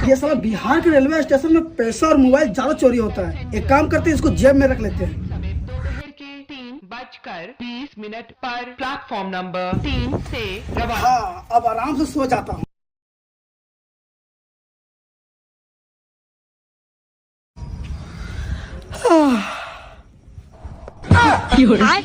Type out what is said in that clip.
ये साला बिहार के रेलवे स्टेशन में पैसा और मोबाइल ज्यादा चोरी होता है। एक काम करते हैं, इसको जेब में रख लेते हैं। दोपहर के 3:20 पर प्लेटफॉर्म नंबर 3 से रवाना। हाँ, अब आराम से सो जाता हूँ। Hi.